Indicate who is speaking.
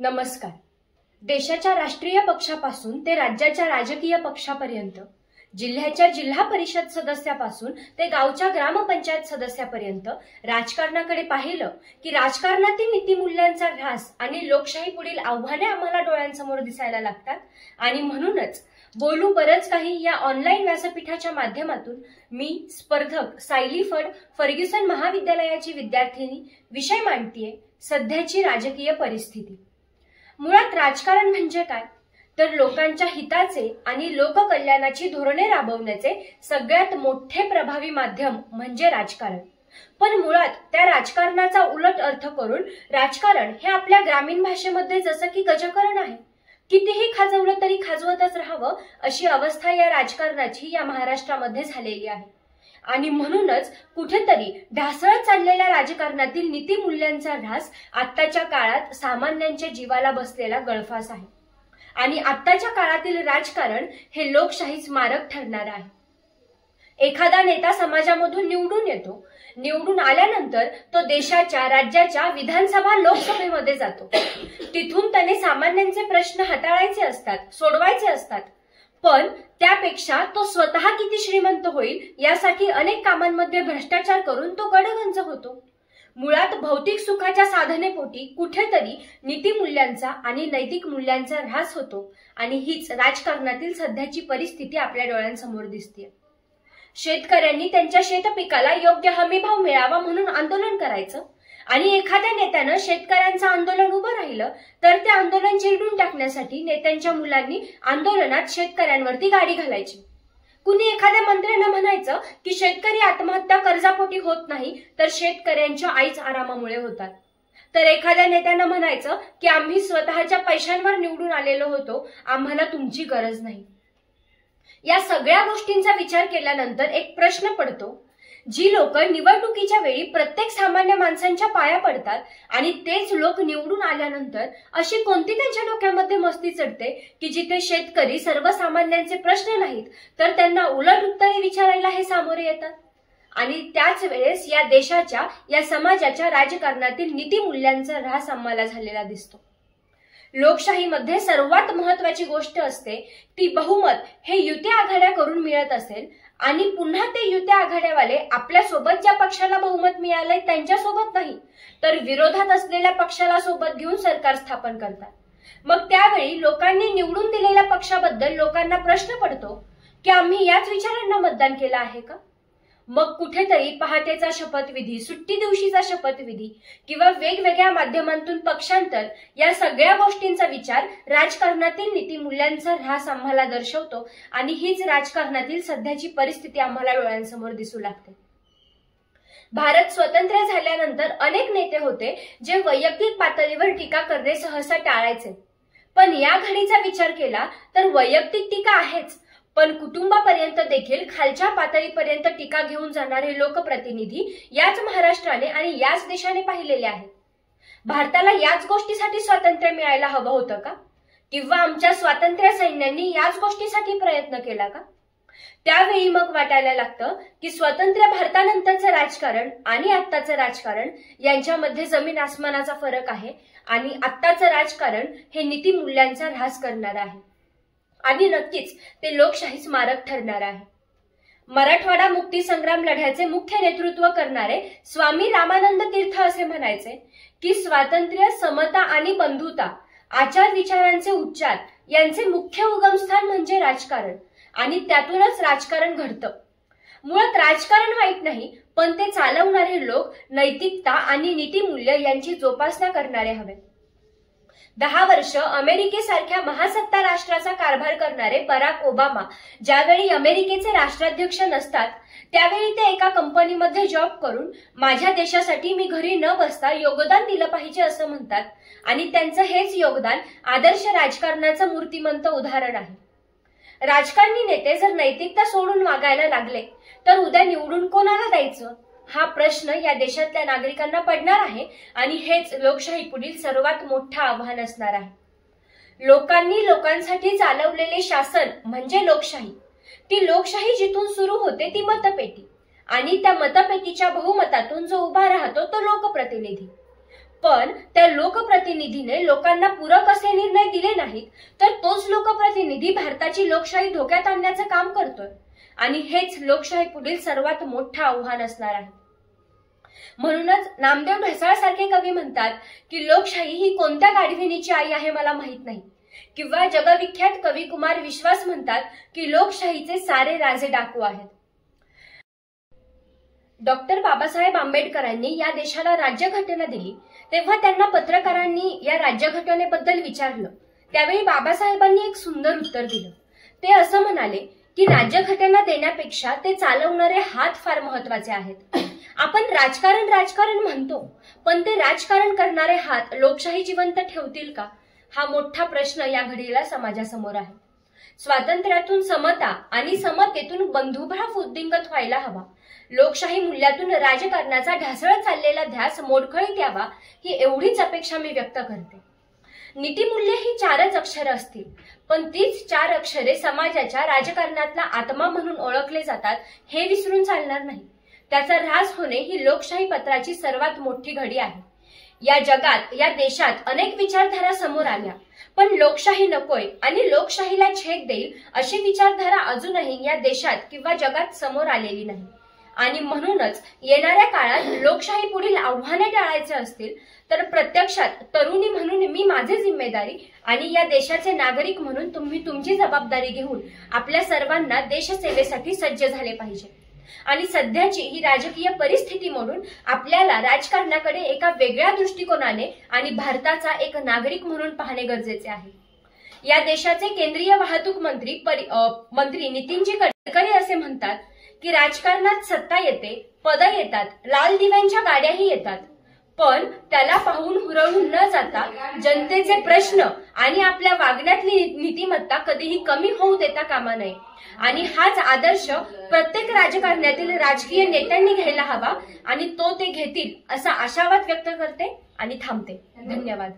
Speaker 1: नमस्कार. देशाच्या राष्ट्रीय पक्षापासून ते राज्याच्या राजकीय पक्षापर्यंत, जिल्ह्याच्या जिल्हा परिषद सदस्यापासून ते गावच्या ग्रामपंचायत सदस्यापर्यंत राजकारणाकडे पाहिलं की राजकारणातील नीतिमूल्यांचा ऱ्हास आणि लोकशाही पुढील आव्हाने आम्हाला डोळ्यांसमोर दिसायला लागतात. आणि म्हणूनच बोलू बरंच काही या ऑनलाईन व्यासपीठाच्या माध्यमातून मी स्पर्धक सायली फड, फर्ग्युसन महाविद्यालयाची विद्यार्थिनी, विषय मांडतीये सध्याची राजकीय परिस्थिती. मुळात राजकारण म्हणजे काय, तर लोकांच्या हिताचे आणि लोककल्याणाची धोरणे राबवण्याचे सगळ्यात मोठे प्रभावी माध्यम म्हणजे राजकारण. पण मुळात त्या राजकारणाचा उलट अर्थ करून राजकारण हे आपल्या ग्रामीण भाषेमध्ये जसं की गजकरण आहे, कितीही खाजवलं तरी खाजवतच राहावं अशी अवस्था या राजकारणाची या महाराष्ट्रामध्ये झालेली आहे. आणि म्हणूनच कुठेतरी ढासळत चाललेल्या राजकारणातील नीतिमूल्यांचा ऱ्हास आत्ताच्या काळात सामान्यांच्या जीवाला बसलेला गळफास आहे. आणि आत्ताच्या काळातील राजकारण हे लोकशाहीच मारक ठरणार आहे. एखादा नेता समाजामधून निवडून येतो, निवडून आल्यानंतर तो देशाच्या, राज्याच्या विधानसभा, लोकसभेमध्ये जातो. तिथून त्याने सामान्यांचे प्रश्न हाताळायचे असतात, सोडवायचे असतात. पण त्यापेक्षा तो स्वतः किती श्रीमंत होईल यासाठी अनेक कामांमध्ये भ्रष्टाचार करून तो गडगंज होतो. मुळात भौतिक सुखाच्या साधनेपोटी कुठेतरी नीतिमूल्यांचा आणि नैतिक मूल्यांचा ऱ्हास होतो. आणि हीच राजकारणातील सध्याची परिस्थिती आपल्या डोळ्यांसमोर दिसते. शेतकऱ्यांनी त्यांच्या शेतपिकाला योग्य हमीभाव मिळावा म्हणून आंदोलन करायचं, आणि एखाद्या नेत्यानं शेतकऱ्यांचं आंदोलन उभं राहिलं तर ते आंदोलन चिरडून टाकण्यासाठी नेत्यांच्या मुलांनी आंदोलनात शेतकऱ्यांवरती गाडी घालायची. कुणी एखाद्या मंत्र्यानं म्हणायचं की शेतकरी आत्महत्या कर्जापोटी होत नाही तर शेतकऱ्यांच्या आईच आरामामुळे होतात. तर एखाद्या नेत्यानं म्हणायचं की आम्ही स्वतःच्या पैशांवर निवडून आलेलो होतो, आम्हाला तुमची गरज नाही. या सगळ्या गोष्टींचा विचार केल्यानंतर एक प्रश्न पडतो, जी लोक निवडणुकीच्या वेळी प्रत्येक सामान्य माणसांच्या पाया पडतात आणि तेच लोक निवडून आल्यानंतर अशी कोणती त्यांच्या डोक्यामध्ये मस्ती चढते की जिथे शेतकरी सर्वसामान्यांचे प्रश्न नाहीत तर त्यांना उलट उत्तरे विचारायला हे सामोरे येतात. आणि त्याच वेळेस या देशाच्या, या समाजाच्या राजकारणातील नीतिमूल्यांचा ऱ्हास आम्हाला झालेला दिसतो. लोकशाहीमध्ये सर्वात महत्वाची गोष्ट असते ती बहुमत हे युती आघाड्या करून मिळत असेल, आणि पुन्हा ते युती आघाड्यावाले आपल्या सोबत ज्या पक्षाला बहुमत मिळालंय त्यांच्यासोबत नाही तर विरोधात असलेल्या पक्षाला सोबत घेऊन सरकार स्थापन करतात. मग त्यावेळी लोकांनी निवडून दिलेल्या पक्षाबद्दल लोकांना प्रश्न पडतो की आम्ही याच विचारांना मतदान केलं आहे का? मग कुठेतरी पहाटेचा शपथविधी, सुट्टी दिवशीचा शपथविधी किंवा वेगवेगळ्या माध्यमांतून पक्षांतर या सगळ्या गोष्टींचा विचार राजकारणातील नीतिमूल्यांचा ऱ्हास आम्हाला दर्शवतो. आणि हीच राजकारणातील सध्याची परिस्थिती आम्हाला डोळ्यांसमोर दिसू लागते. भारत स्वतंत्र झाल्यानंतर अनेक नेते होते जे वैयक्तिक पातळीवर टीका करणे सहसा टाळायचे. पण या घडीचा विचार केला तर वैयक्तिक टीका आहेच, पण कुटुंबापर्यंत देखील खालच्या पातळीपर्यंत टीका घेऊन जाणारे लोकप्रतिनिधी याच महाराष्ट्राने आणि याच देशाने पाहिलेले आहेत. भारताला याच गोष्टीसाठी स्वातंत्र्य मिळायला हवं होतं का? किंवा आमच्या स्वातंत्र्य सैन्यांनी याच गोष्टीसाठी प्रयत्न केला का? त्यावेळी मग वाटायला लागतं की स्वतंत्र भारतानंतरचं राजकारण आणि आत्ताचं राजकारण यांच्यामध्ये जमीन आसमानाचा फरक आहे. आणि आत्ताचं राजकारण हे नीतिमूल्यांचा ऱ्हास करणार आहे आणि नक्कीच ते लोकशाहीच मारक ठरणार आहे. मराठवाडा मुक्ती संग्राम लढ्याचे मुख्य नेतृत्व करणारे स्वामी रामानंद तीर्थ असे म्हणायचे की स्वातंत्र्य, समता आणि बंधुता आचार विचारांचे उच्चार यांचे मुख्य उगमस्थान म्हणजे राजकारण, आणि त्यातूनच राजकारण घडतं. मुळात राजकारण वाईट नाही, पण ते चालवणारे लोक नैतिकता आणि नीतिमूल्य यांची जोपासना करणारे हवे. 10 वर्ष अमेरिकेसारख्या महासत्ता राष्ट्राचा कारभार करणारे बराक ओबामा ज्यावेळी अमेरिकेचे राष्ट्राध्यक्ष नसतात त्यावेळी ते एका कंपनीमध्ये जॉब करून माझ्या देशासाठी मी घरी न बसता योगदान दिलं पाहिजे असं म्हणतात. आणि त्यांचं हेच योगदान आदर्श राजकारणाचं मूर्तिमंत उदाहरण आहे. राजकारणी नेते जर नैतिकता सोडून वागायला लागले तर उद्या निवडून कोणाला द्यायचं हा प्रश्न या देशातल्या नागरिकांना पडणार आहे. आणि हेच लोकशाही पुढील सर्वात मोठं आव्हान असणार आहे. लोकांनी लोकांसाठी चालवलेले शासन म्हणजे लोकशाही. ती लोकशाही जिथून सुरू होते ती मतपेटी, आणि त्या मतपेटीच्या बहुमतातून जो उभा राहतो तो लोकप्रतिनिधी. पण त्या लोकप्रतिनिधीने लोकांना पूरक असे निर्णय दिले नाहीत, तर तोच लोकप्रतिनिधी भारताची लोकशाही धोक्यात आणण्याचं काम करतोय. आणि हेच लोकशाही पुढील सर्वात मोठं आव्हान असणार आहे. म्हणूनच नामदेव ढसाळ सारखे कवी म्हणतात की लोकशाही ही कोणत्या गाढविणीची आई आहे मला माहित नाही. किंवा जगविख्यात कवी कुमार विश्वास म्हणतात की लोकशाहीचे सारे राजे डाकू आहेत. डॉक्टर बाबासाहेब आंबेडकरांनी या देशाला राज्यघटना दिली तेव्हा त्यांना पत्रकारांनी या राज्यघटनेबद्दल विचारलं. त्यावेळी बाबासाहेबांनी एक सुंदर उत्तर दिलं. ते असं म्हणाले की राज्यघटना देण्यापेक्षा ते चालवणारे हात फार महत्वाचे आहेत. आपण राजकारण म्हणतो, पण ते राजकारण करणारे हात लोकशाही जिवंत ठेवतील का, हा मोठा प्रश्न या घडीला समाजासमोर आहे. स्वातंत्र्यातून समता आणि समतेतून बंधुभाव वृद्धिंगत व्हायला हवा. लोकशाही मूल्यातून राजकारणाचा ढासळत चाललेला ध्यास मोडकळीत यावा, ही एवढीच अपेक्षा मी व्यक्त करते. नीतिमूल्य ही 4च अक्षरे असतील, पण तीच 4 अक्षरे समाजाच्या राजकारणातला आत्मा म्हणून ओळखले जातात हे विसरून चालणार नाही. त्याचा ऱ्हास होणे ही लोकशाही पत्राची सर्वात मोठी घडी आहे. या जगात, या देशात अनेक विचारधारा समोर आल्या, पण लोकशाही नकोय आणि लोकशाहीला छेद देईल अशी विचारधारा अजूनही या देशात किंवा जगात समोर आलेली नाही. आणि म्हणूनच येणाऱ्या काळात लोकशाही पुढील आव्हाने टाळायचे असतील तर प्रत्यक्षात तरुणी म्हणून मी माझी जिम्मेदारी आणि या देशाचे नागरिक म्हणून तुम्ही तुमची जबाबदारी घेऊन आपल्या सर्वांना देशसेवेसाठी सज्ज झाले पाहिजे. आणि सध्याची ही राजकीय परिस्थिती मोडून आपल्याला राजकारणाकडे एका वेगळ्या दृष्टिकोनाने आणि भारताचा एक नागरिक म्हणून पाहणे गरजेचे आहे. या देशाचे केंद्रीय वाहतूक मंत्री नितीनजी गडकरी असे म्हणतात की राजकारणात सत्ता येते, पद येतात, लाल दिव्यांच्या गाड्याही येतात, पण त्याला पाहून हुरळून न जाता जनतेचे प्रश्न आणि आपल्या वागण्यातली नीतिमत्ता कधीही कमी होऊ देता कामा नये. आणि हाच आदर्श प्रत्येक राजकारणातील राजकीय नेत्यांनी घ्यायला हवा आणि तो ते घेतील असा आशावाद व्यक्त करते आणि थांबते. धन्यवाद.